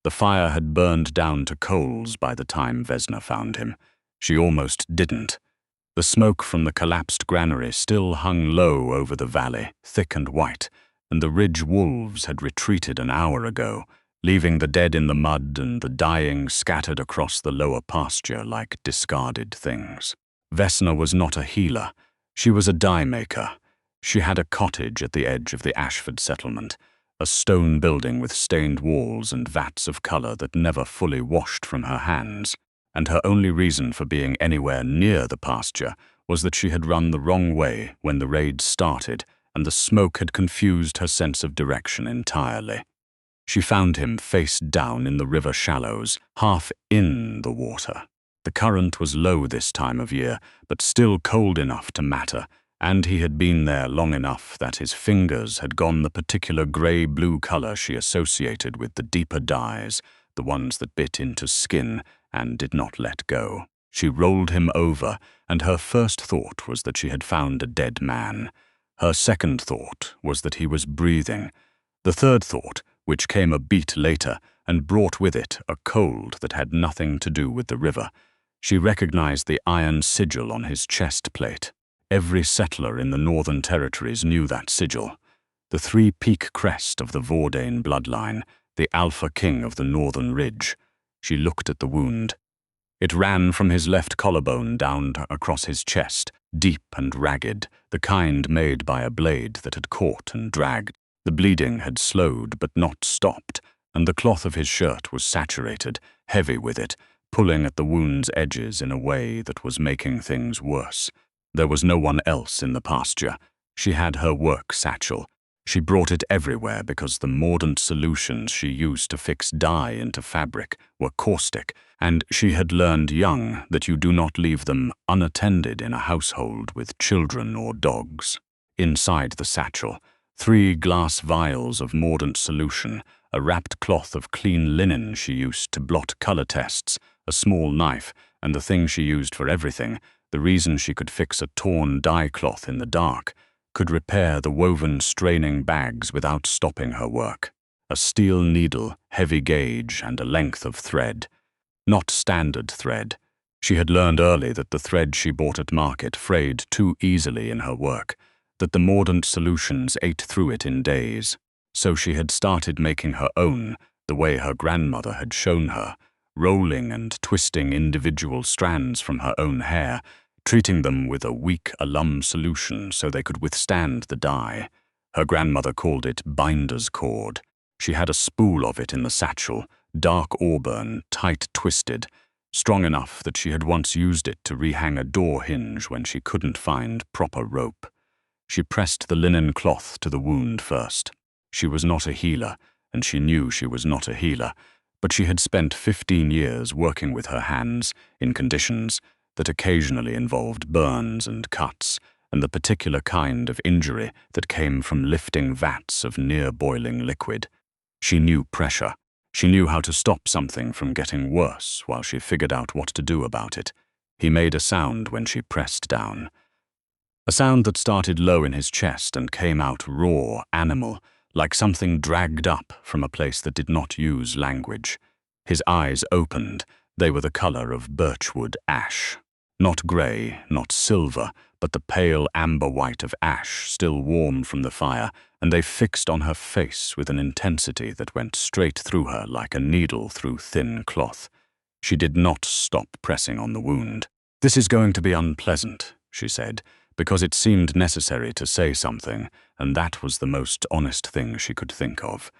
The fire had burned down to coals by the time Vesna found him. She almost didn't. The smoke from the collapsed granary still hung low over the valley, thick and white, and the ridge wolves had retreated an hour ago, leaving the dead in the mud and the dying scattered across the lower pasture like discarded things. Vesna was not a healer. She was a dye maker. She had a cottage at the edge of the Ashford settlement, a stone building with stained walls and vats of color that never fully washed from her hands, and her only reason for being anywhere near the pasture was that she had run the wrong way when the raid started, and the smoke had confused her sense of direction entirely. She found him face down in the river shallows, half in the water. The current was low this time of year, but still cold enough to matter, and he had been there long enough that his fingers had gone the particular grey-blue color she associated with the deeper dyes, the ones that bit into skin and did not let go. She rolled him over, and her first thought was that she had found a dead man. Her second thought was that he was breathing. The third thought, which came a beat later and brought with it a cold that had nothing to do with the river. She recognized the iron sigil on his chest plate. Every settler in the Northern Territories knew that sigil. The three-peak crest of the Vordane bloodline, the Alpha King of the Northern Ridge. She looked at the wound. It ran from his left collarbone down across his chest, deep and ragged, the kind made by a blade that had caught and dragged. The bleeding had slowed but not stopped, and the cloth of his shirt was saturated, heavy with it, pulling at the wound's edges in a way that was making things worse. There was no one else in the pasture. She had her work satchel. She brought it everywhere because the mordant solutions she used to fix dye into fabric were caustic, and she had learned young that you do not leave them unattended in a household with children or dogs. Inside the satchel, 3 glass vials of mordant solution, a wrapped cloth of clean linen she used to blot color tests, a small knife, and the thing she used for everything, the reason she could fix a torn dye cloth in the dark, could repair the woven straining bags without stopping her work. A steel needle, heavy gauge, and a length of thread. Not standard thread. She had learned early that the thread she bought at market frayed too easily in her work, that the mordant solutions ate through it in days. So she had started making her own, the way her grandmother had shown her, rolling and twisting individual strands from her own hair, treating them with a weak alum solution so they could withstand the dye. Her grandmother called it binder's cord. She had a spool of it in the satchel, dark auburn, tight twisted, strong enough that she had once used it to rehang a door hinge when she couldn't find proper rope. She pressed the linen cloth to the wound first. She was not a healer, and she knew she was not a healer, but she had spent 15 years working with her hands in conditions that occasionally involved burns and cuts, and the particular kind of injury that came from lifting vats of near-boiling liquid. She knew pressure. She knew how to stop something from getting worse while she figured out what to do about it. He made a sound when she pressed down. A sound that started low in his chest and came out raw, animal, like something dragged up from a place that did not use language. His eyes opened. They were the color of birchwood ash. Not grey, not silver, but the pale amber white of ash still warm from the fire, and they fixed on her face with an intensity that went straight through her like a needle through thin cloth. She did not stop pressing on the wound. "This is going to be unpleasant," she said, because it seemed necessary to say something, and that was the most honest thing she could think of.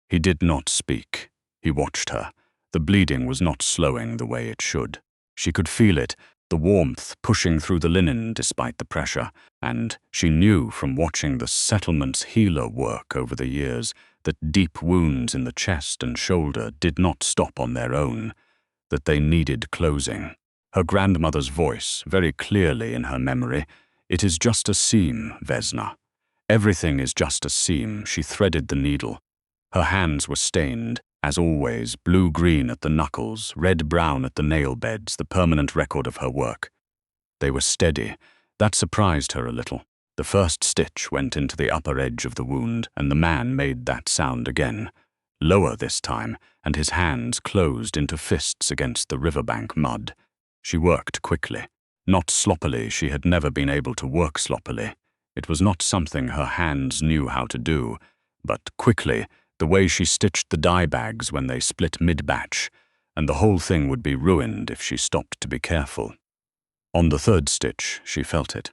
He did not speak. He watched her. The bleeding was not slowing the way it should. She could feel it, the warmth pushing through the linen despite the pressure, and she knew from watching the settlement's healer work over the years that deep wounds in the chest and shoulder did not stop on their own, that they needed closing. Her grandmother's voice, very clearly in her memory, "It is just a seam, Vesna. Everything is just a seam." She threaded the needle. Her hands were stained, as always, blue-green at the knuckles, red-brown at the nail beds, the permanent record of her work. They were steady. That surprised her a little. The first stitch went into the upper edge of the wound, and the man made that sound again. lower this time, and his hands closed into fists against the riverbank mud. She worked quickly. Not sloppily, she had never been able to work sloppily. It was not something her hands knew how to do, but quickly, the way she stitched the dye bags when they split mid-batch, and the whole thing would be ruined if she stopped to be careful. On the third stitch, she felt it.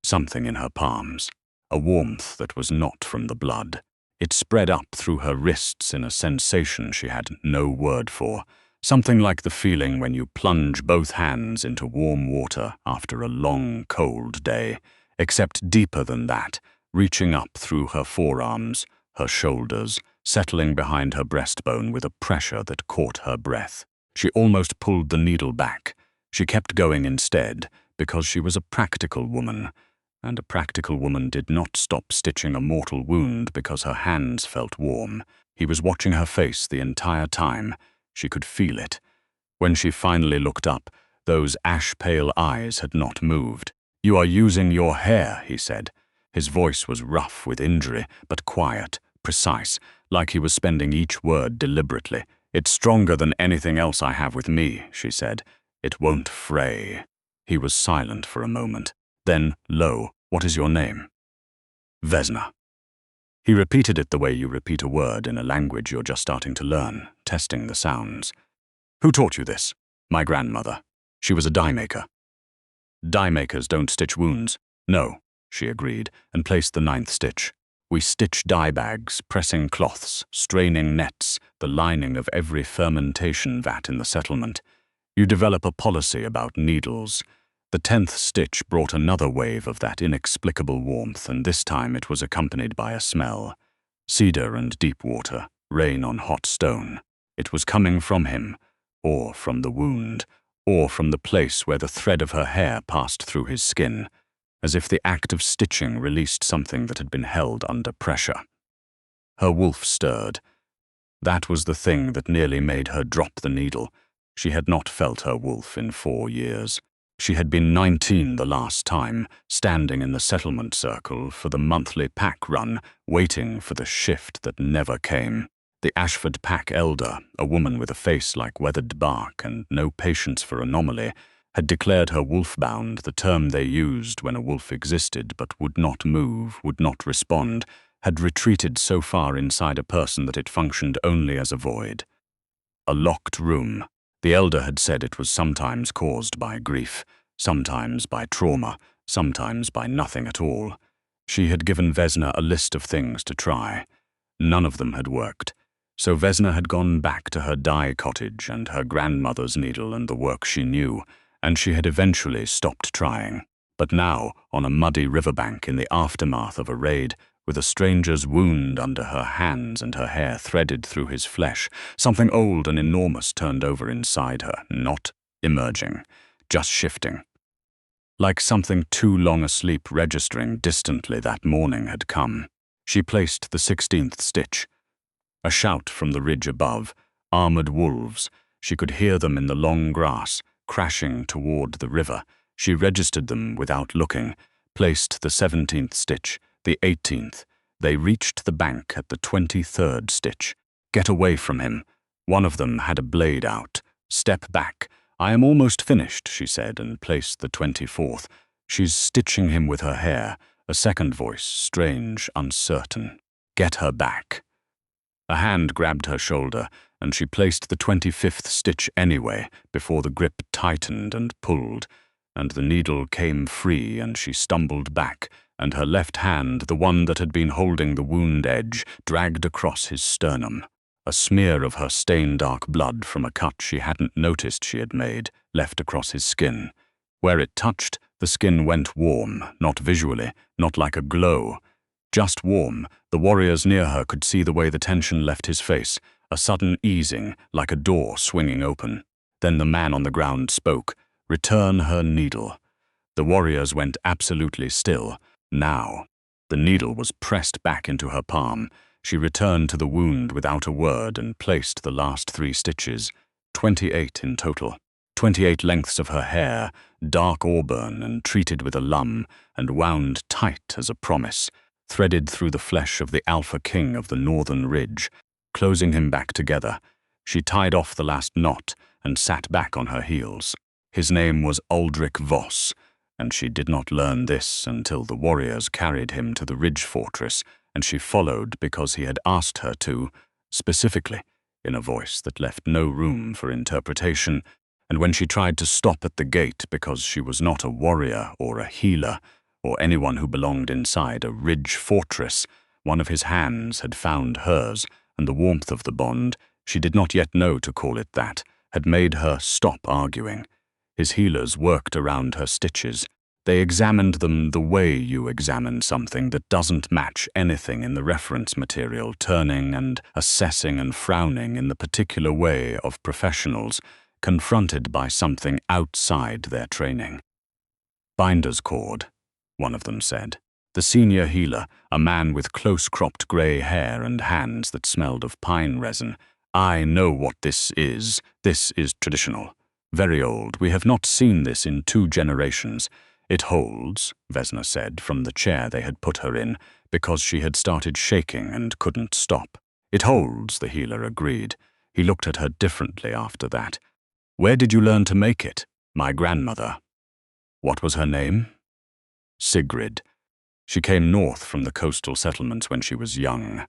Something in her palms. A warmth that was not from the blood. It spread up through her wrists in a sensation she had no word for. Something like the feeling when you plunge both hands into warm water after a long, cold day, except deeper than that, reaching up through her forearms, her shoulders, settling behind her breastbone with a pressure that caught her breath. She almost pulled the needle back. She kept going instead, because she was a practical woman, and a practical woman did not stop stitching a mortal wound because her hands felt warm. He was watching her face the entire time. She could feel it. When she finally looked up, those ash-pale eyes had not moved. "You are using your hair," he said. His voice was rough with injury, but quiet, precise, like he was spending each word deliberately. "It's stronger than anything else I have with me," she said. "It won't fray." He was silent for a moment. Then, low, "What is your name?" "Vesna." He repeated it the way you repeat a word in a language you're just starting to learn, testing the sounds. "Who taught you this?" "My grandmother. She was a dye maker." "Dye makers don't stitch wounds." "No," she agreed, and placed the 9th stitch. "We stitch dye bags, pressing cloths, straining nets, the lining of every fermentation vat in the settlement. You develop a policy about needles." The 10th stitch brought another wave of that inexplicable warmth, and this time it was accompanied by a smell. Cedar and deep water, rain on hot stone. It was coming from him, or from the wound, or from the place where the thread of her hair passed through his skin, as if the act of stitching released something that had been held under pressure. Her wolf stirred. That was the thing that nearly made her drop the needle. She had not felt her wolf in 4 years. She had been 19 the last time, standing in the settlement circle for the monthly pack run, waiting for the shift that never came. The Ashford pack elder, a woman with a face like weathered bark and no patience for anomaly, had declared her wolf-bound, the term they used when a wolf existed but would not move, would not respond, had retreated so far inside a person that it functioned only as a void. A locked room. The elder had said it was sometimes caused by grief, sometimes by trauma, sometimes by nothing at all. She had given Vesna a list of things to try. None of them had worked. So Vesna had gone back to her dye cottage and her grandmother's needle and the work she knew, and she had eventually stopped trying. But now, on a muddy riverbank in the aftermath of a raid, with a stranger's wound under her hands and her hair threaded through his flesh, something old and enormous turned over inside her, not emerging, just shifting. Like something too long asleep registering distantly that morning had come. She placed the 16th stitch. A shout from the ridge above, armored wolves. She could hear them in the long grass, crashing toward the river. She registered them without looking, placed the 17th stitch, the 18th. They reached the bank at the 23rd stitch. "Get away from him." One of them had a blade out. "Step back." "I am almost finished," she said, and placed the 24th. "She's stitching him with her hair." A second voice, strange, uncertain. "Get her back." A hand grabbed her shoulder, and she placed the 25th stitch anyway, before the grip tightened and pulled, and the needle came free, and she stumbled back, and her left hand, the one that had been holding the wound edge, dragged across his sternum. A smear of her stain-dark blood from a cut she hadn't noticed she had made, left across his skin. Where it touched, the skin went warm, not visually, not like a glow. Just warm. The warriors near her could see the way the tension left his face, a sudden easing, like a door swinging open. Then the man on the ground spoke. "Return her needle." The warriors went absolutely still. Now. The needle was pressed back into her palm. She returned to the wound without a word and placed the last 3 stitches, 28 in total. 28 lengths of her hair, dark auburn and treated with alum, and wound tight as a promise, threaded through the flesh of the alpha king of the northern ridge. closing him back together. She tied off the last knot and sat back on her heels. His name was Aldrich Voss, and she did not learn this until the warriors carried him to the ridge fortress, and she followed because he had asked her to, specifically, in a voice that left no room for interpretation, and when she tried to stop at the gate because she was not a warrior or a healer or anyone who belonged inside a ridge fortress, one of his hands had found hers, and the warmth of the bond, she did not yet know to call it that, had made her stop arguing. His healers worked around her stitches. They examined them the way you examine something that doesn't match anything in the reference material, turning and assessing and frowning in the particular way of professionals confronted by something outside their training. "Binder's cord," one of them said. The senior healer, a man with close-cropped grey hair and hands that smelled of pine resin. "I know what this is. This is traditional. Very old. We have not seen this in 2 generations. It holds," Vesna said from the chair they had put her in, because she had started shaking and couldn't stop. "It holds," the healer agreed. He looked at her differently after that. "Where did you learn to make it?" "My grandmother." "What was her name?" "Sigrid. She came north from the coastal settlements when she was young."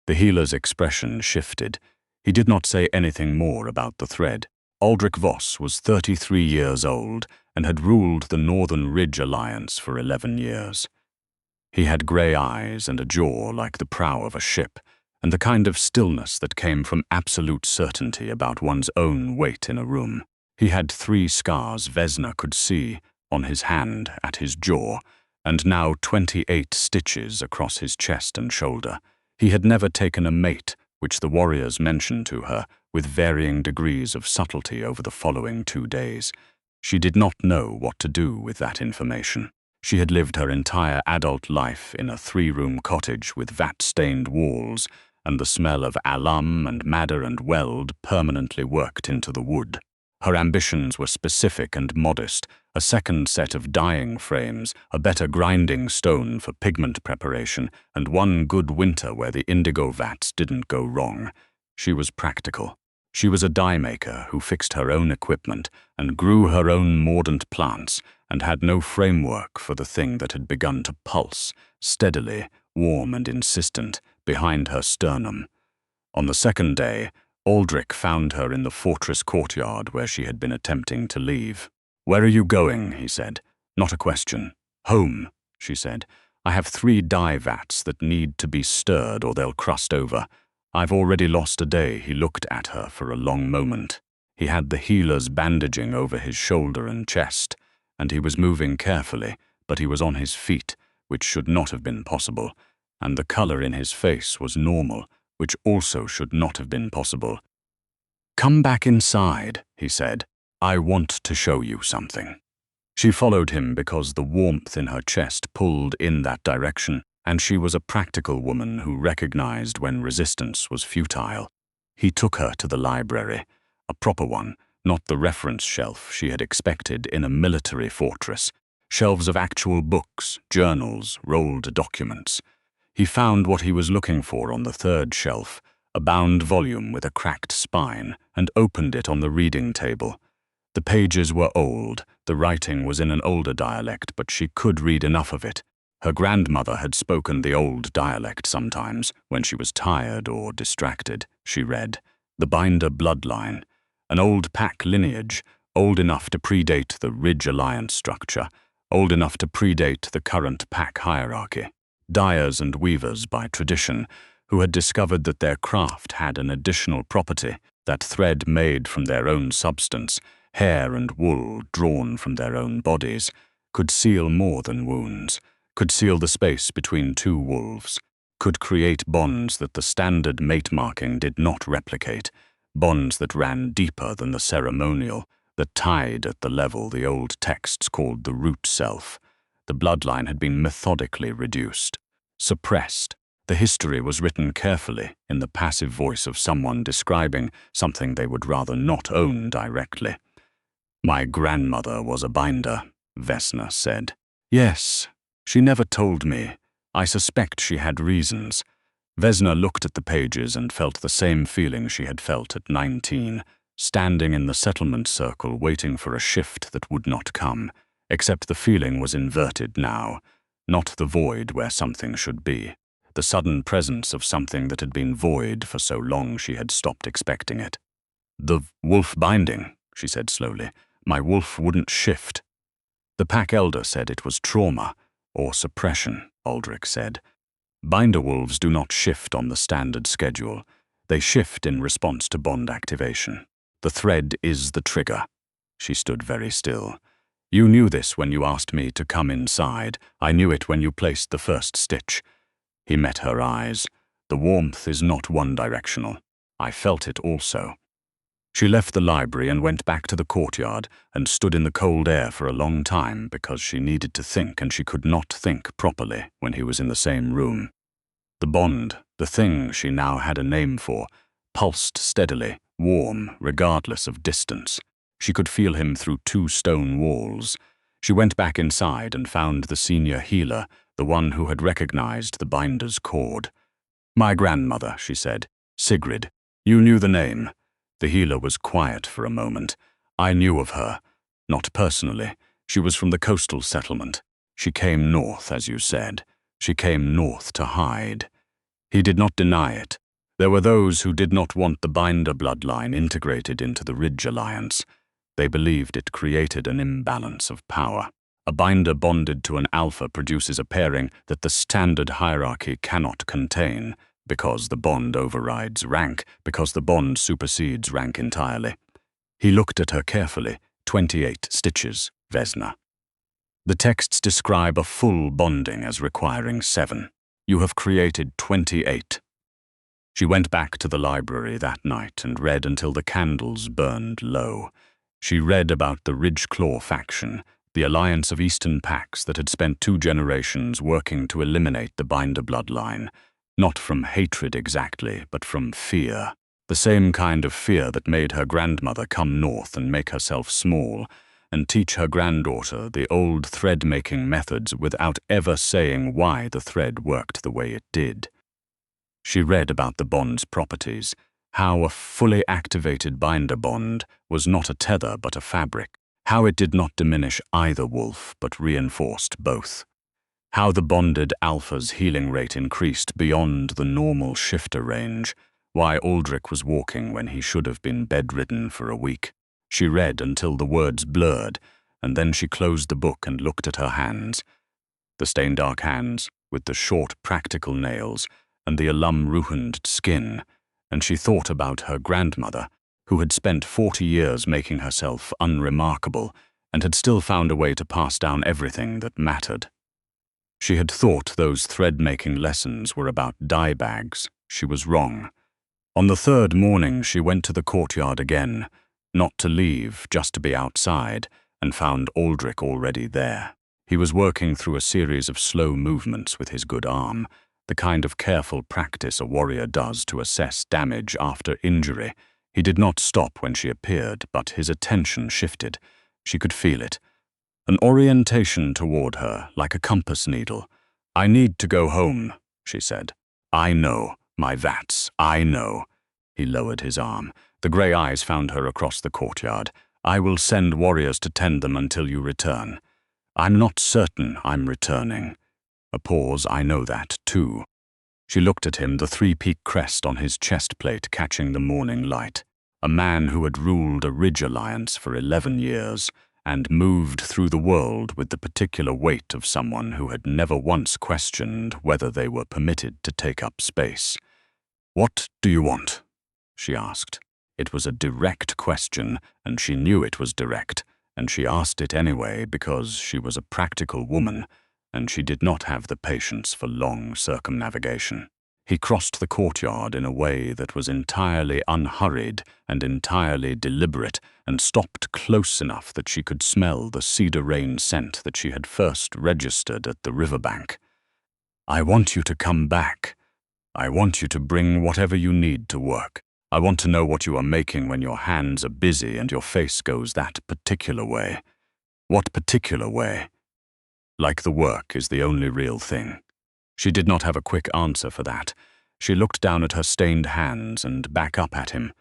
The healer's expression shifted. He did not say anything more about the thread. Aldrich Voss was 33 years old and had ruled the Northern Ridge Alliance for 11 years. He had grey eyes and a jaw like the prow of a ship, and the kind of stillness that came from absolute certainty about one's own weight in a room. He had 3 scars Vesna could see, on his hand, at his jaw, and now 28 stitches across his chest and shoulder. He had never taken a mate, which the warriors mentioned to her, with varying degrees of subtlety over the following 2 days. She did not know what to do with that information. She had lived her entire adult life in a 3-room cottage with vat-stained walls, and the smell of alum and madder and weld permanently worked into the wood. Her ambitions were specific and modest: a 2nd set of dyeing frames, a better grinding stone for pigment preparation, and 1 good winter where the indigo vats didn't go wrong. She was practical. She was a dye maker who fixed her own equipment and grew her own mordant plants and had no framework for the thing that had begun to pulse, steadily, warm and insistent, behind her sternum. On the 2nd day, Aldrich found her in the fortress courtyard where she had been attempting to leave. "Where are you going?" he said. "Not a question." "Home," she said. "I have 3 dye vats that need to be stirred or they'll crust over. I've already lost a day." He looked at her for a long moment. He had the healers bandaging over his shoulder and chest, and he was moving carefully, but he was on his feet, which should not have been possible, and the color in his face was normal, which also should not have been possible. "Come back inside," he said. "I want to show you something." She followed him because the warmth in her chest pulled in that direction, and she was a practical woman who recognized when resistance was futile. He took her to the library, a proper one, not the reference shelf she had expected in a military fortress. Shelves of actual books, journals, rolled documents. He found what he was looking for on the 3rd shelf, a bound volume with a cracked spine, and opened it on the reading table. The pages were old, the writing was in an older dialect, but she could read enough of it. Her grandmother had spoken the old dialect sometimes, when she was tired or distracted. She read, "The Binder bloodline, an old pack lineage, old enough to predate the Ridge Alliance structure, old enough to predate the current pack hierarchy. Dyers and weavers by tradition, who had discovered that their craft had an additional property, that thread made from their own substance, hair and wool drawn from their own bodies, could seal more than wounds, could seal the space between 2 wolves, could create bonds that the standard mate marking did not replicate, bonds that ran deeper than the ceremonial, that tied at the level the old texts called the root self. The bloodline had been methodically reduced, suppressed. The history was written carefully in the passive voice of someone describing something they would rather not own directly. "My grandmother was a binder," Vesna said. "Yes, she never told me. I suspect she had reasons. Vesna looked at the pages and felt the same feeling she had felt at 19, standing in the settlement circle waiting for a shift that would not come, except the feeling was inverted now, not the void where something should be, the sudden presence of something that had been void for so long she had stopped expecting it. "The wolf binding," she said slowly. "My wolf wouldn't shift." The pack elder said it was trauma, or suppression, Aldrich said. Binder wolves do not shift on the standard schedule. They shift in response to bond activation. The thread is the trigger. She stood very still. "You knew this when you asked me to come inside. I knew it when you placed the first stitch." He met her eyes. "The warmth is not one-directional. I felt it also." She left the library and went back to the courtyard and stood in the cold air for a long time because she needed to think, and she could not think properly when he was in the same room. The bond, the thing she now had a name for, pulsed steadily, warm, regardless of distance. She could feel him through 2 stone walls. She went back inside and found the senior healer, the one who had recognized the binder's cord. "My grandmother," she said. "Sigrid. You knew the name." The healer was quiet for a moment. "I knew of her. Not personally. She was from the coastal settlement. She came north, as you said. She came north to hide." He did not deny it. There were those who did not want the binder bloodline integrated into the Ridge Alliance. They believed it created an imbalance of power. A binder bonded to an alpha produces a pairing that the standard hierarchy cannot contain, because the bond overrides rank, because the bond supersedes rank entirely. He looked at her carefully. 28 stitches, Vesna. The texts describe a full bonding as requiring 7. You have created 28. She went back to the library that night and read until the candles burned low. She read about the Ridgeclaw faction, the alliance of Eastern packs that had spent 2 generations working to eliminate the binder bloodline. Not from hatred exactly, but from fear. The same kind of fear that made her grandmother come north and make herself small, and teach her granddaughter the old thread-making methods without ever saying why the thread worked the way it did. She read about the bond's properties, how a fully activated binder bond was not a tether but a fabric, how it did not diminish either wolf but reinforced both. How the bonded alpha's healing rate increased beyond the normal shifter range, why Aldrich was walking when he should have been bedridden for a week. She read until the words blurred, and then she closed the book and looked at her hands. The stain-dark hands, with the short practical nails, and the alum-ruined skin, and she thought about her grandmother, who had spent 40 years making herself unremarkable, and had still found a way to pass down everything that mattered. She had thought those thread-making lessons were about dye bags. She was wrong. On the 3rd morning, she went to the courtyard again, not to leave, just to be outside, and found Aldrich already there. He was working through a series of slow movements with his good arm, the kind of careful practice a warrior does to assess damage after injury. He did not stop when she appeared, but his attention shifted. She could feel it. An orientation toward her, like a compass needle. "I need to go home," she said. "I know, my vats, I know." He lowered his arm. The grey eyes found her across the courtyard. "I will send warriors to tend them until you return." "I'm not certain I'm returning." A pause. "I know that, too." She looked at him, the 3-peak crest on his chest plate catching the morning light. A man who had ruled a Ridge Alliance for 11 years, and moved through the world with the particular weight of someone who had never once questioned whether they were permitted to take up space. "What do you want?" she asked. It was a direct question, and she knew it was direct, and she asked it anyway because she was a practical woman, and she did not have the patience for long circumnavigation. He crossed the courtyard in a way that was entirely unhurried and entirely deliberate, and stopped close enough that she could smell the cedar rain scent that she had first registered at the riverbank. "I want you to come back. I want you to bring whatever you need to work. I want to know what you are making when your hands are busy and your face goes that particular way." "What particular way?" "Like the work is the only real thing." She did not have a quick answer for that. She looked down at her stained hands and back up at him.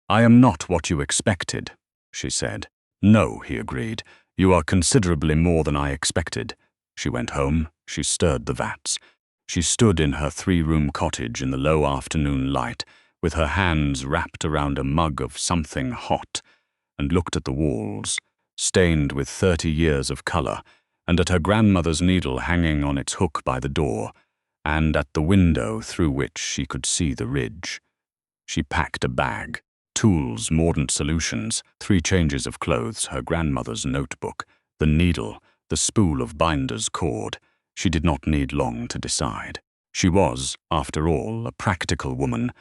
"I am not what you expected," she said. "No," he agreed. "You are considerably more than I expected." She went home. She stirred the vats. She stood in her 3-room cottage in the low afternoon light, with her hands wrapped around a mug of something hot, and looked at the walls, stained with 30 years of color, and at her grandmother's needle hanging on its hook by the door, and at the window through which she could see the ridge. She packed a bag, tools, mordant solutions, 3 changes of clothes, her grandmother's notebook, the needle, the spool of binder's cord. She did not need long to decide. She was, after all, a practical woman,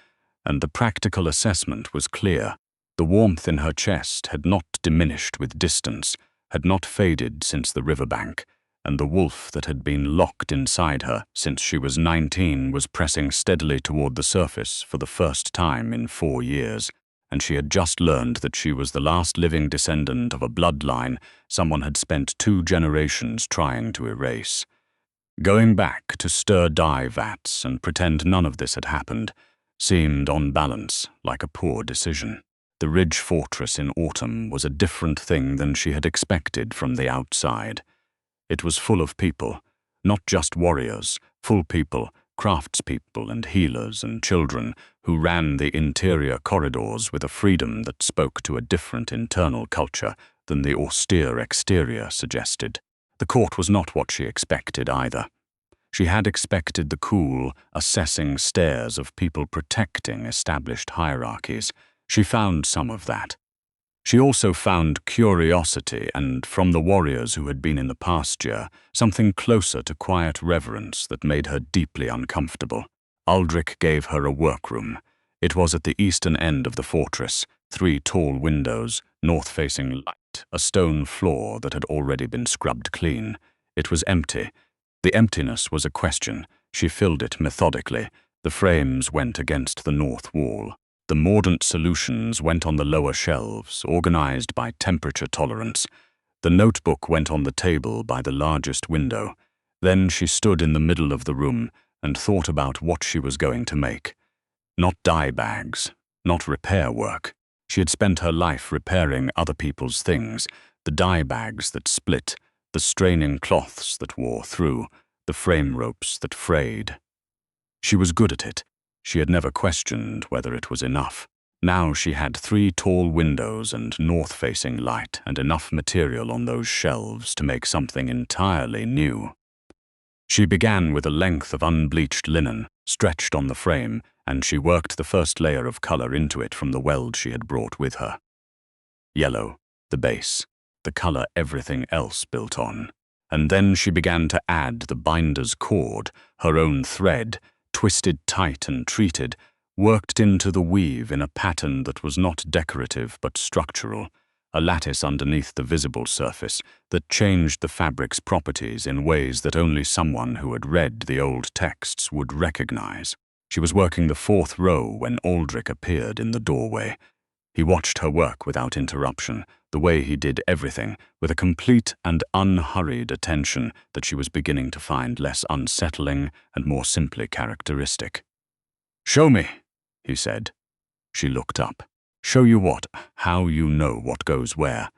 and the practical assessment was clear. The warmth in her chest had not diminished with distance, had not faded since the riverbank, and the wolf that had been locked inside her since she was 19 was pressing steadily toward the surface for the first time in 4 years, and she had just learned that she was the last living descendant of a bloodline someone had spent 2 generations trying to erase. Going back to stir dye vats and pretend none of this had happened seemed, on balance, like a poor decision. The Ridge Fortress in autumn was a different thing than she had expected from the outside. It was full of people, not just warriors, full people, craftspeople and healers and children who ran the interior corridors with a freedom that spoke to a different internal culture than the austere exterior suggested. The court was not what she expected either. She had expected the cool, assessing stares of people protecting established hierarchies. She found some of that. She also found curiosity and, from the warriors who had been in the pasture, something closer to quiet reverence that made her deeply uncomfortable. Aldrich gave her a workroom. It was at the eastern end of the fortress, 3 tall windows, north-facing light, a stone floor that had already been scrubbed clean. It was empty. The emptiness was a question. She filled it methodically. The frames went against the north wall. The mordant solutions went on the lower shelves, organized by temperature tolerance. The notebook went on the table by the largest window. Then she stood in the middle of the room and thought about what she was going to make. Not dye bags, not repair work. She had spent her life repairing other people's things, the dye bags that split, the straining cloths that wore through, the frame ropes that frayed. She was good at it. She had never questioned whether it was enough. Now she had 3 tall windows and north-facing light and enough material on those shelves to make something entirely new. She began with a length of unbleached linen, stretched on the frame, and she worked the first layer of color into it from the weld she had brought with her. Yellow, the base, the color everything else built on. And then she began to add the binder's cord, her own thread, twisted tight and treated, worked into the weave in a pattern that was not decorative but structural, a lattice underneath the visible surface that changed the fabric's properties in ways that only someone who had read the old texts would recognize. She was working the 4th row when Aldrich appeared in the doorway. He watched her work without interruption, the way he did everything, with a complete and unhurried attention that she was beginning to find less unsettling and more simply characteristic. "Show me," he said. She looked up. "Show you what? How you know what goes where?"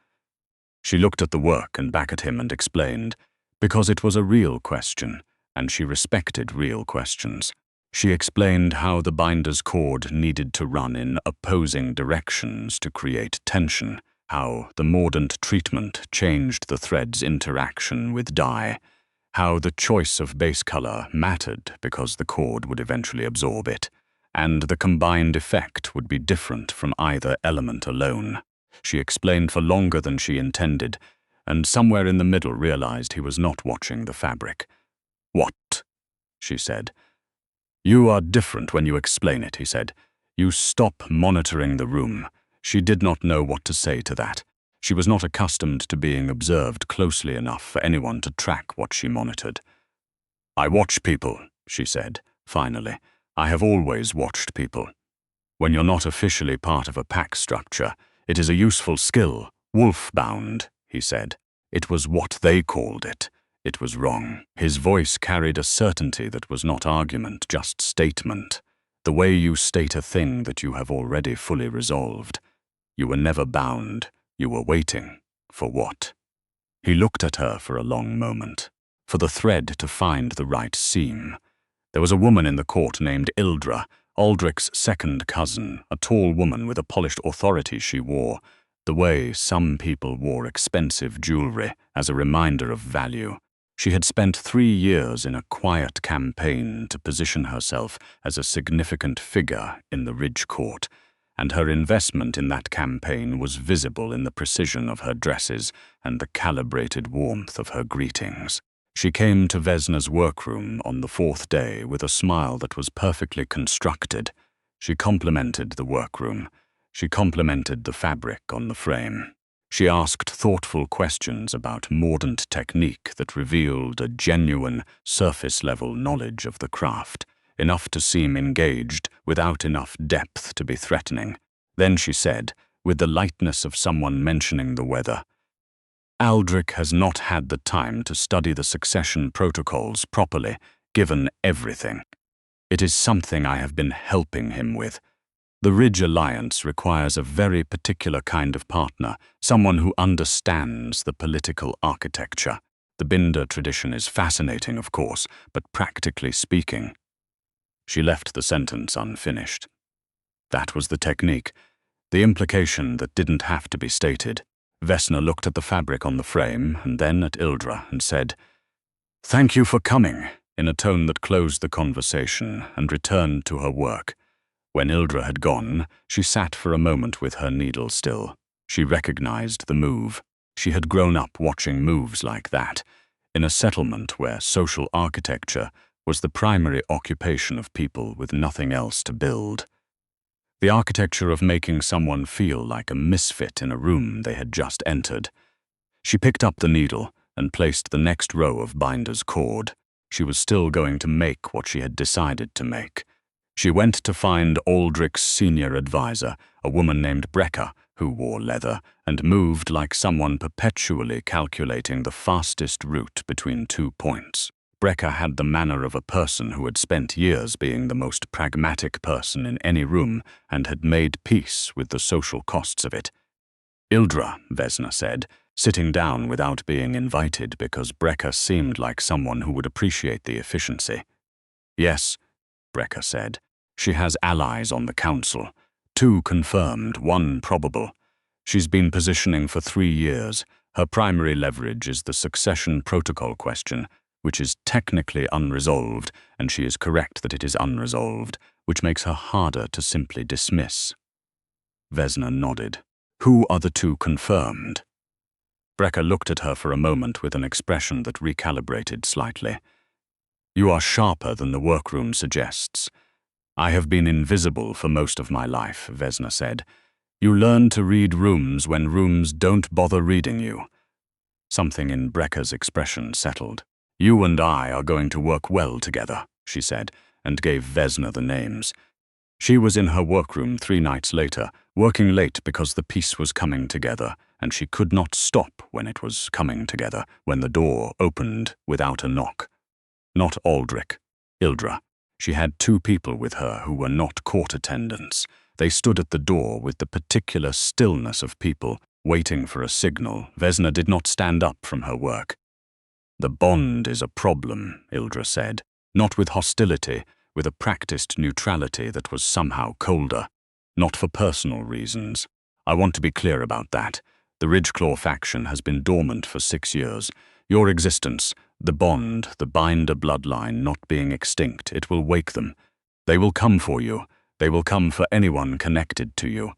She looked at the work and back at him and explained, because it was a real question, and she respected real questions. She explained how the binder's cord needed to run in opposing directions to create tension, how the mordant treatment changed the thread's interaction with dye, how the choice of base color mattered because the cord would eventually absorb it, and the combined effect would be different from either element alone. She explained for longer than she intended, and somewhere in the middle realized he was not watching the fabric. "What?" she said. "You are different when you explain it," he said. "You stop monitoring the room." She did not know what to say to that. She was not accustomed to being observed closely enough for anyone to track what she monitored. "I watch people," she said, finally. "I have always watched people. When you're not officially part of a pack structure, it is a useful skill, wolf-bound," he said. "It was what they called it. It was wrong. His voice carried a certainty that was not argument, just statement. The way you state a thing that you have already fully resolved. You were never bound. You were waiting. For what? He looked at her for a long moment, for the thread to find the right seam. There was a woman in the court named Ildra, Aldrich's second cousin, a tall woman with a polished authority she wore, the way some people wore expensive jewelry as a reminder of value. She had spent 3 years in a quiet campaign to position herself as a significant figure in the Ridge Court, and her investment in that campaign was visible in the precision of her dresses and the calibrated warmth of her greetings. She came to Vesna's workroom on the 4th day with a smile that was perfectly constructed. She complimented the workroom. She complimented the fabric on the frame. She asked thoughtful questions about mordant technique that revealed a genuine, surface-level knowledge of the craft, enough to seem engaged without enough depth to be threatening. Then she said, with the lightness of someone mentioning the weather, "Aldrich has not had the time to study the succession protocols properly, given everything. It is something I have been helping him with. The Ridge Alliance requires a very particular kind of partner, someone who understands the political architecture. The Binder tradition is fascinating, of course, but practically speaking..." She left the sentence unfinished. That was the technique, the implication that didn't have to be stated. Vesna looked at the fabric on the frame and then at Ildra and said, "Thank you for coming," in a tone that closed the conversation and returned to her work. When Ildra had gone, she sat for a moment with her needle still. She recognized the move. She had grown up watching moves like that, in a settlement where social architecture was the primary occupation of people with nothing else to build. The architecture of making someone feel like a misfit in a room they had just entered. She picked up the needle and placed the next row of binder's cord. She was still going to make what she had decided to make. She went to find Aldrich's senior advisor, a woman named Brecca, who wore leather and moved like someone perpetually calculating the fastest route between 2 points. Brecca had the manner of a person who had spent years being the most pragmatic person in any room and had made peace with the social costs of it. "Ildra," Vesna said, sitting down without being invited because Brecca seemed like someone who would appreciate the efficiency. "Yes," Brecca said. "She has allies on the council. 2 confirmed, 1 probable. She's been positioning for 3 years. Her primary leverage is the succession protocol question, which is technically unresolved, and she is correct that it is unresolved, which makes her harder to simply dismiss." Vesna nodded. "Who are the 2 confirmed?" Brecca looked at her for a moment with an expression that recalibrated slightly. "You are sharper than the workroom suggests. I have been invisible for most of my life," Vesna said. "You learn to read rooms when rooms don't bother reading you." Something in Brecca's expression settled. "You and I are going to work well together," she said, and gave Vesna the names. She was in her workroom 3 nights later, working late because the piece was coming together, and she could not stop when it was coming together, when the door opened without a knock. Not Aldrich, Ildra. She had 2 people with her who were not court attendants. They stood at the door with the particular stillness of people waiting for a signal. Vesna did not stand up from her work. "The bond is a problem," Ildra said, not with hostility, with a practiced neutrality that was somehow colder. "Not for personal reasons. I want to be clear about that. The Ridgeclaw faction has been dormant for 6 years. Your existence, the bond, the Binder bloodline not being extinct, it will wake them. They will come for you. They will come for anyone connected to you.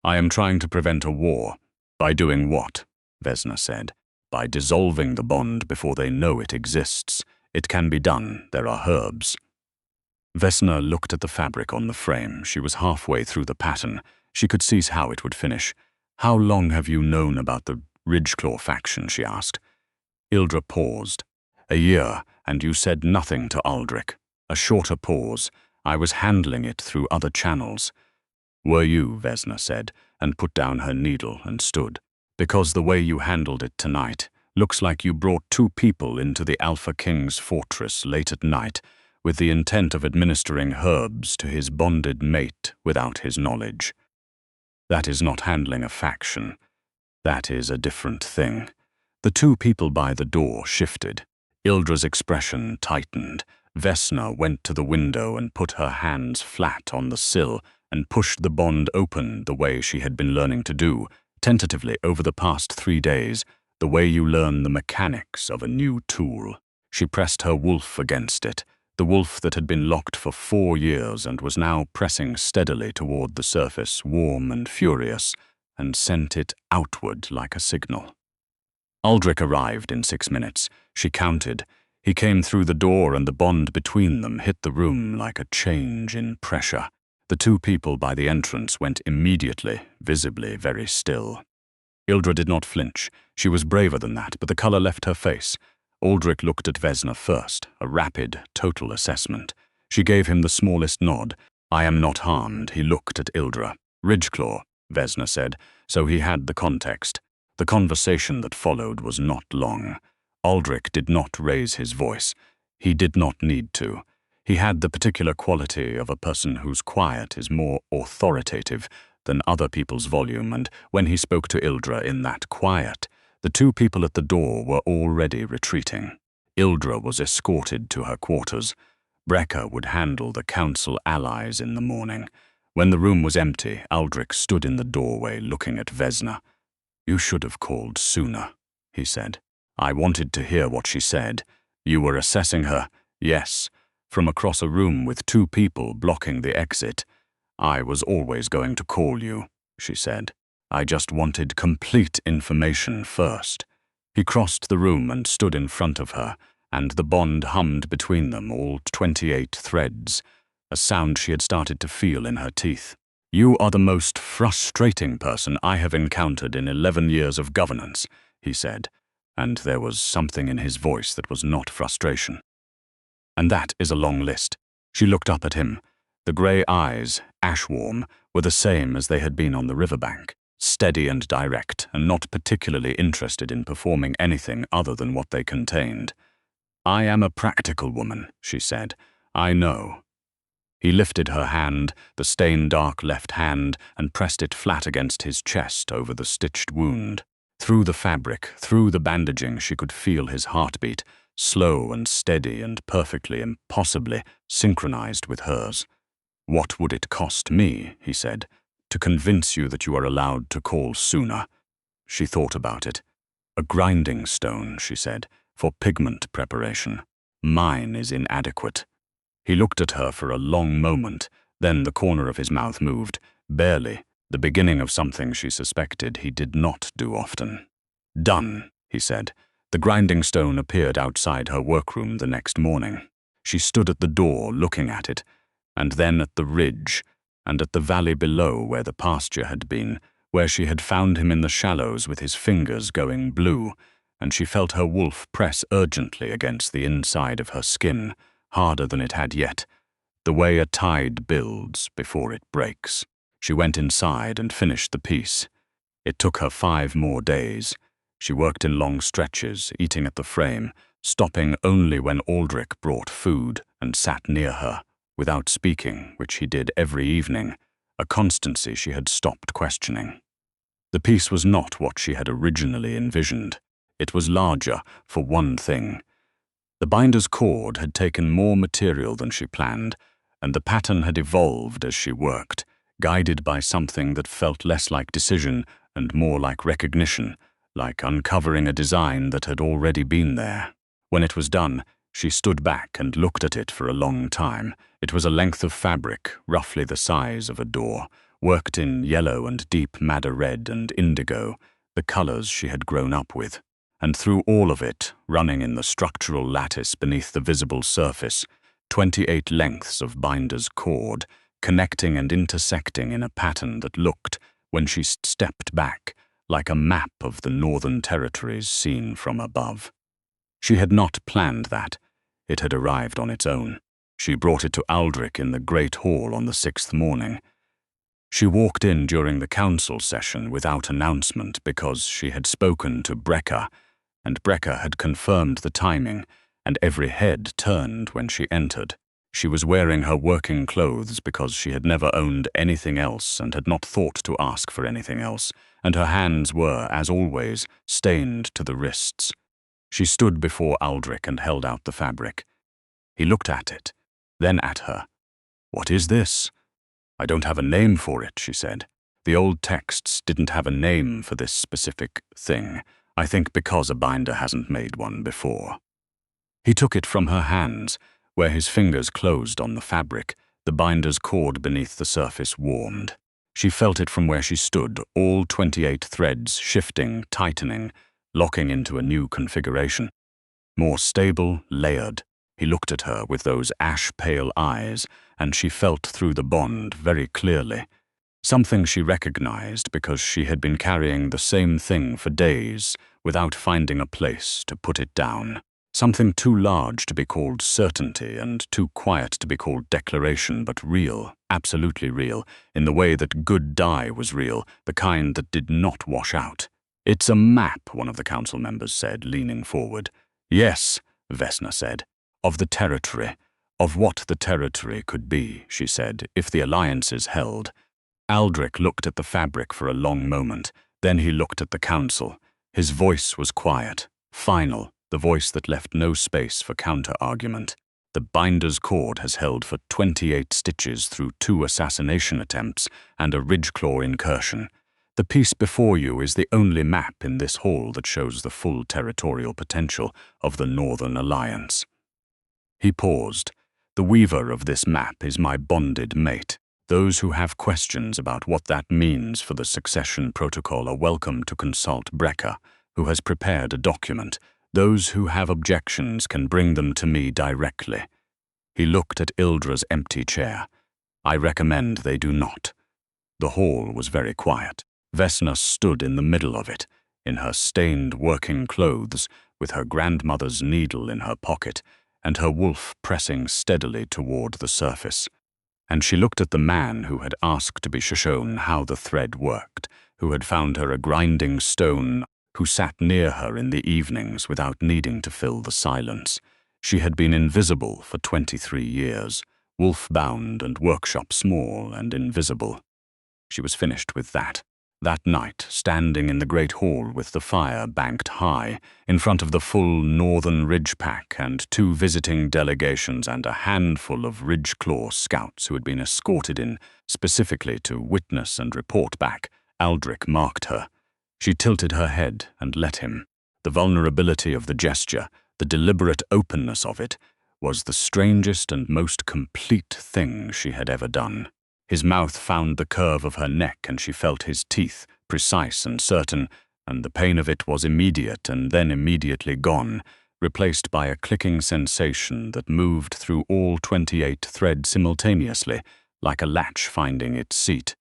I am trying to prevent a war." "By doing what?" Vesna said. "By dissolving the bond before they know it exists. It can be done. There are herbs." Vesna looked at the fabric on the frame. She was halfway through the pattern. She could see how it would finish. "How long have you known about the Ridgeclaw faction?" she asked. Ildra paused. "A year, and you said nothing to Aldrich." A shorter pause. "I was handling it through other channels." "Were you?" Vesna said, and put down her needle and stood. "Because the way you handled it tonight, Looks like you brought 2 people into the Alpha King's fortress late at night with the intent of administering herbs to his bonded mate without his knowledge. That is not handling a faction. That is a different thing. The 2 people by the door shifted. Ildra's expression tightened. Vesna went to the window and put her hands flat on the sill and pushed the bond open the way she had been learning to do, tentatively over the past 3 days, the way you learn the mechanics of a new tool. She pressed her wolf against it, the wolf that had been locked for 4 years and was now pressing steadily toward the surface, warm and furious, and sent it outward like a signal. Aldrich arrived in 6 minutes. She counted. He came through the door and the bond between them hit the room like a change in pressure. The 2 people by the entrance went immediately, visibly very still. Ildra did not flinch. She was braver than that, but the color left her face. Aldrich looked at Vesna first, a rapid, total assessment. She gave him the smallest nod. I am not harmed. He looked at Ildra. Ridgeclaw, Vesna said, so he had the context. The conversation that followed was not long. Aldrich did not raise his voice. He did not need to. He had the particular quality of a person whose quiet is more authoritative than other people's volume, and when he spoke to Ildra in that quiet, the 2 people at the door were already retreating. Ildra was escorted to her quarters. Brekka would handle the council allies in the morning. When the room was empty, Aldrich stood in the doorway looking at Vesna. You should have called sooner, he said. I wanted to hear what she said. You were assessing her, yes, from across a room with 2 people blocking the exit. I was always going to call you, she said. I just wanted complete information first. He crossed the room and stood in front of her, and the bond hummed between them, all 28 threads, a sound she had started to feel in her teeth. You are the most frustrating person I have encountered in 11 years of governance, he said, and there was something in his voice that was not frustration. And that is a long list. She looked up at him. The grey eyes, ash-warm, were the same as they had been on the riverbank, steady and direct, and not particularly interested in performing anything other than what they contained. I am a practical woman, she said. I know. He lifted her hand, the stain-dark left hand, and pressed it flat against his chest over the stitched wound. Through the fabric, through the bandaging, she could feel his heartbeat, slow and steady and perfectly, impossibly synchronized with hers. What would it cost me, he said, to convince you that you are allowed to call sooner? She thought about it. A grinding stone, she said, for pigment preparation. Mine is inadequate. He looked at her for a long moment, then the corner of his mouth moved, barely, the beginning of something she suspected he did not do often. Done, he said. The grinding stone appeared outside her workroom the next morning. She stood at the door looking at it, and then at the ridge, and at the valley below where the pasture had been, where she had found him in the shallows with his fingers going blue, and she felt her wolf press urgently against the inside of her skin, harder than it had yet, the way a tide builds before it breaks. She went inside and finished the piece. It took her 5 more days. She worked in long stretches, eating at the frame, stopping only when Aldrich brought food and sat near her, without speaking, which he did every evening, a constancy she had stopped questioning. The piece was not what she had originally envisioned. It was larger, for one thing. The binder's cord had taken more material than she planned, and the pattern had evolved as she worked, guided by something that felt less like decision and more like recognition, like uncovering a design that had already been there. When it was done, she stood back and looked at it for a long time. It was a length of fabric, roughly the size of a door, worked in yellow and deep madder red and indigo, the colors she had grown up with. And through all of it, running in the structural lattice beneath the visible surface, 28 lengths of binder's cord, connecting and intersecting in a pattern that looked, when she stepped back, like a map of the Northern Territories seen from above. She had not planned that. It had arrived on its own. She brought it to Aldrich in the great hall on the 6th morning. She walked in during the council session without announcement because she had spoken to Brekka, and Brecker had confirmed the timing, and every head turned when she entered. She was wearing her working clothes because she had never owned anything else and had not thought to ask for anything else, and her hands were, as always, stained to the wrists. She stood before Aldrich and held out the fabric. He looked at it, then at her. "What is this?" "I don't have a name for it," she said. "The old texts didn't have a name for this specific thing. I think because a binder hasn't made one before." He took it from her hands. Where his fingers closed on the fabric, the binder's cord beneath the surface warmed. She felt it from where she stood, all 28 threads shifting, tightening, locking into a new configuration. More stable, layered. He looked at her with those ash-pale eyes, and she felt through the bond very clearly. Something she recognized because she had been carrying the same thing for days without finding a place to put it down. Something too large to be called certainty and too quiet to be called declaration, but real, absolutely real, in the way that good dye was real, the kind that did not wash out. "It's a map," one of the council members said, leaning forward. "Yes," Vesna said. "Of the territory. Of what the territory could be," she said, "if the alliances held." Aldrich looked at the fabric for a long moment. Then he looked at the council. His voice was quiet, final, the voice that left no space for counter-argument. "The binder's cord has held for 28 stitches through 2 assassination attempts and a ridgeclaw incursion. The piece before you is the only map in this hall that shows the full territorial potential of the Northern Alliance." He paused. "The weaver of this map is my bonded mate. Those who have questions about what that means for the succession protocol are welcome to consult Brecker, who has prepared a document. Those who have objections can bring them to me directly." He looked at Ildra's empty chair. "I recommend they do not." The hall was very quiet. Vesna stood in the middle of it, in her stained working clothes, with her grandmother's needle in her pocket, and her wolf pressing steadily toward the surface. And she looked at the man who had asked to be shown how the thread worked, who had found her a grinding stone, who sat near her in the evenings without needing to fill the silence. She had been invisible for 23 years, wolf-bound and workshop small and invisible. She was finished with that. That night, standing in the great hall with the fire banked high, in front of the full Northern Ridge Pack and 2 visiting delegations and a handful of Ridgeclaw scouts who had been escorted in specifically to witness and report back, Aldrich marked her. She tilted her head and let him. The vulnerability of the gesture, the deliberate openness of it, was the strangest and most complete thing she had ever done. His mouth found the curve of her neck and she felt his teeth, precise and certain, and the pain of it was immediate and then immediately gone, replaced by a clicking sensation that moved through all 28 threads simultaneously, like a latch finding its seat.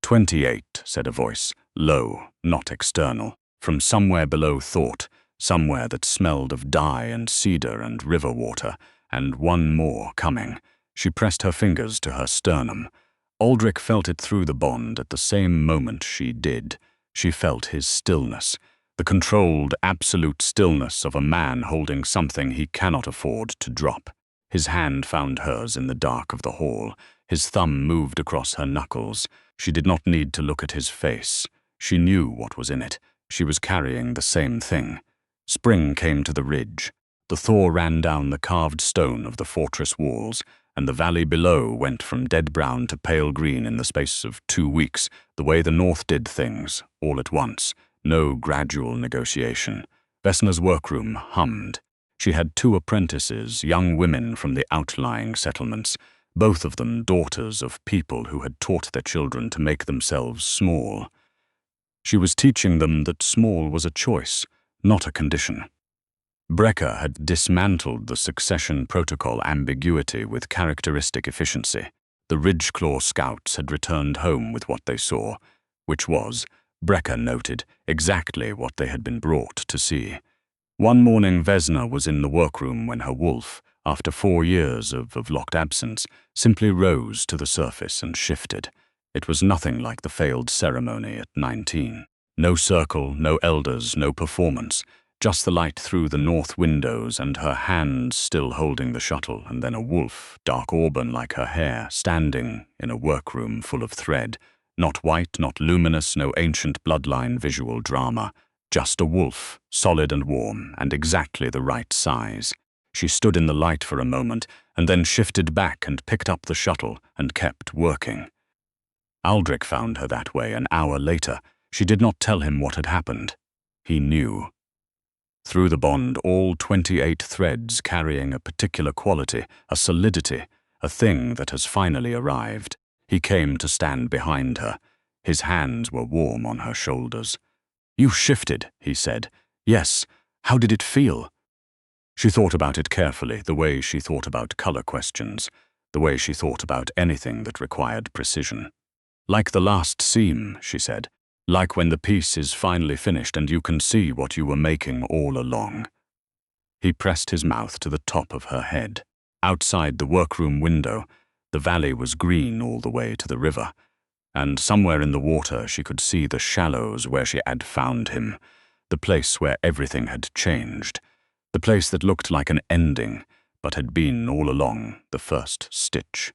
28, said a voice, low, not external, from somewhere below thought, somewhere that smelled of dye and cedar and river water, and one more coming. She pressed her fingers to her sternum. Aldrich felt it through the bond at the same moment she did. She felt his stillness, the controlled, absolute stillness of a man holding something he cannot afford to drop. His hand found hers in the dark of the hall. His thumb moved across her knuckles. She did not need to look at his face. She knew what was in it. She was carrying the same thing. Spring came to the ridge. The thaw ran down the carved stone of the fortress walls, and the valley below went from dead brown to pale green in the space of 2 weeks, the way the north did things, all at once, no gradual negotiation. Vesna's workroom hummed. She had 2 apprentices, young women from the outlying settlements, both of them daughters of people who had taught their children to make themselves small. She was teaching them that small was a choice, not a condition. Brecker had dismantled the succession protocol ambiguity with characteristic efficiency. The Ridgeclaw scouts had returned home with what they saw, which was, Brecker noted, exactly what they had been brought to see. One morning Vesna was in the workroom when her wolf, after 4 years of locked absence, simply rose to the surface and shifted. It was nothing like the failed ceremony at 19. No circle, no elders, no performance. Just the light through the north windows and her hands still holding the shuttle, and then a wolf, dark auburn like her hair, standing in a workroom full of thread. Not white, not luminous, no ancient bloodline visual drama. Just a wolf, solid and warm, and exactly the right size. She stood in the light for a moment, and then shifted back and picked up the shuttle and kept working. Aldrich found her that way an hour later. She did not tell him what had happened. He knew. Through the bond, all 28 threads carrying a particular quality, a solidity, a thing that has finally arrived. He came to stand behind her. His hands were warm on her shoulders. "You shifted," he said. "Yes. How did it feel?" She thought about it carefully, the way she thought about color questions, the way she thought about anything that required precision. "Like the last seam," she said. "Like when the piece is finally finished and you can see what you were making all along." He pressed his mouth to the top of her head. Outside the workroom window, the valley was green all the way to the river, and somewhere in the water she could see the shallows where she had found him, the place where everything had changed, the place that looked like an ending, but had been all along the first stitch.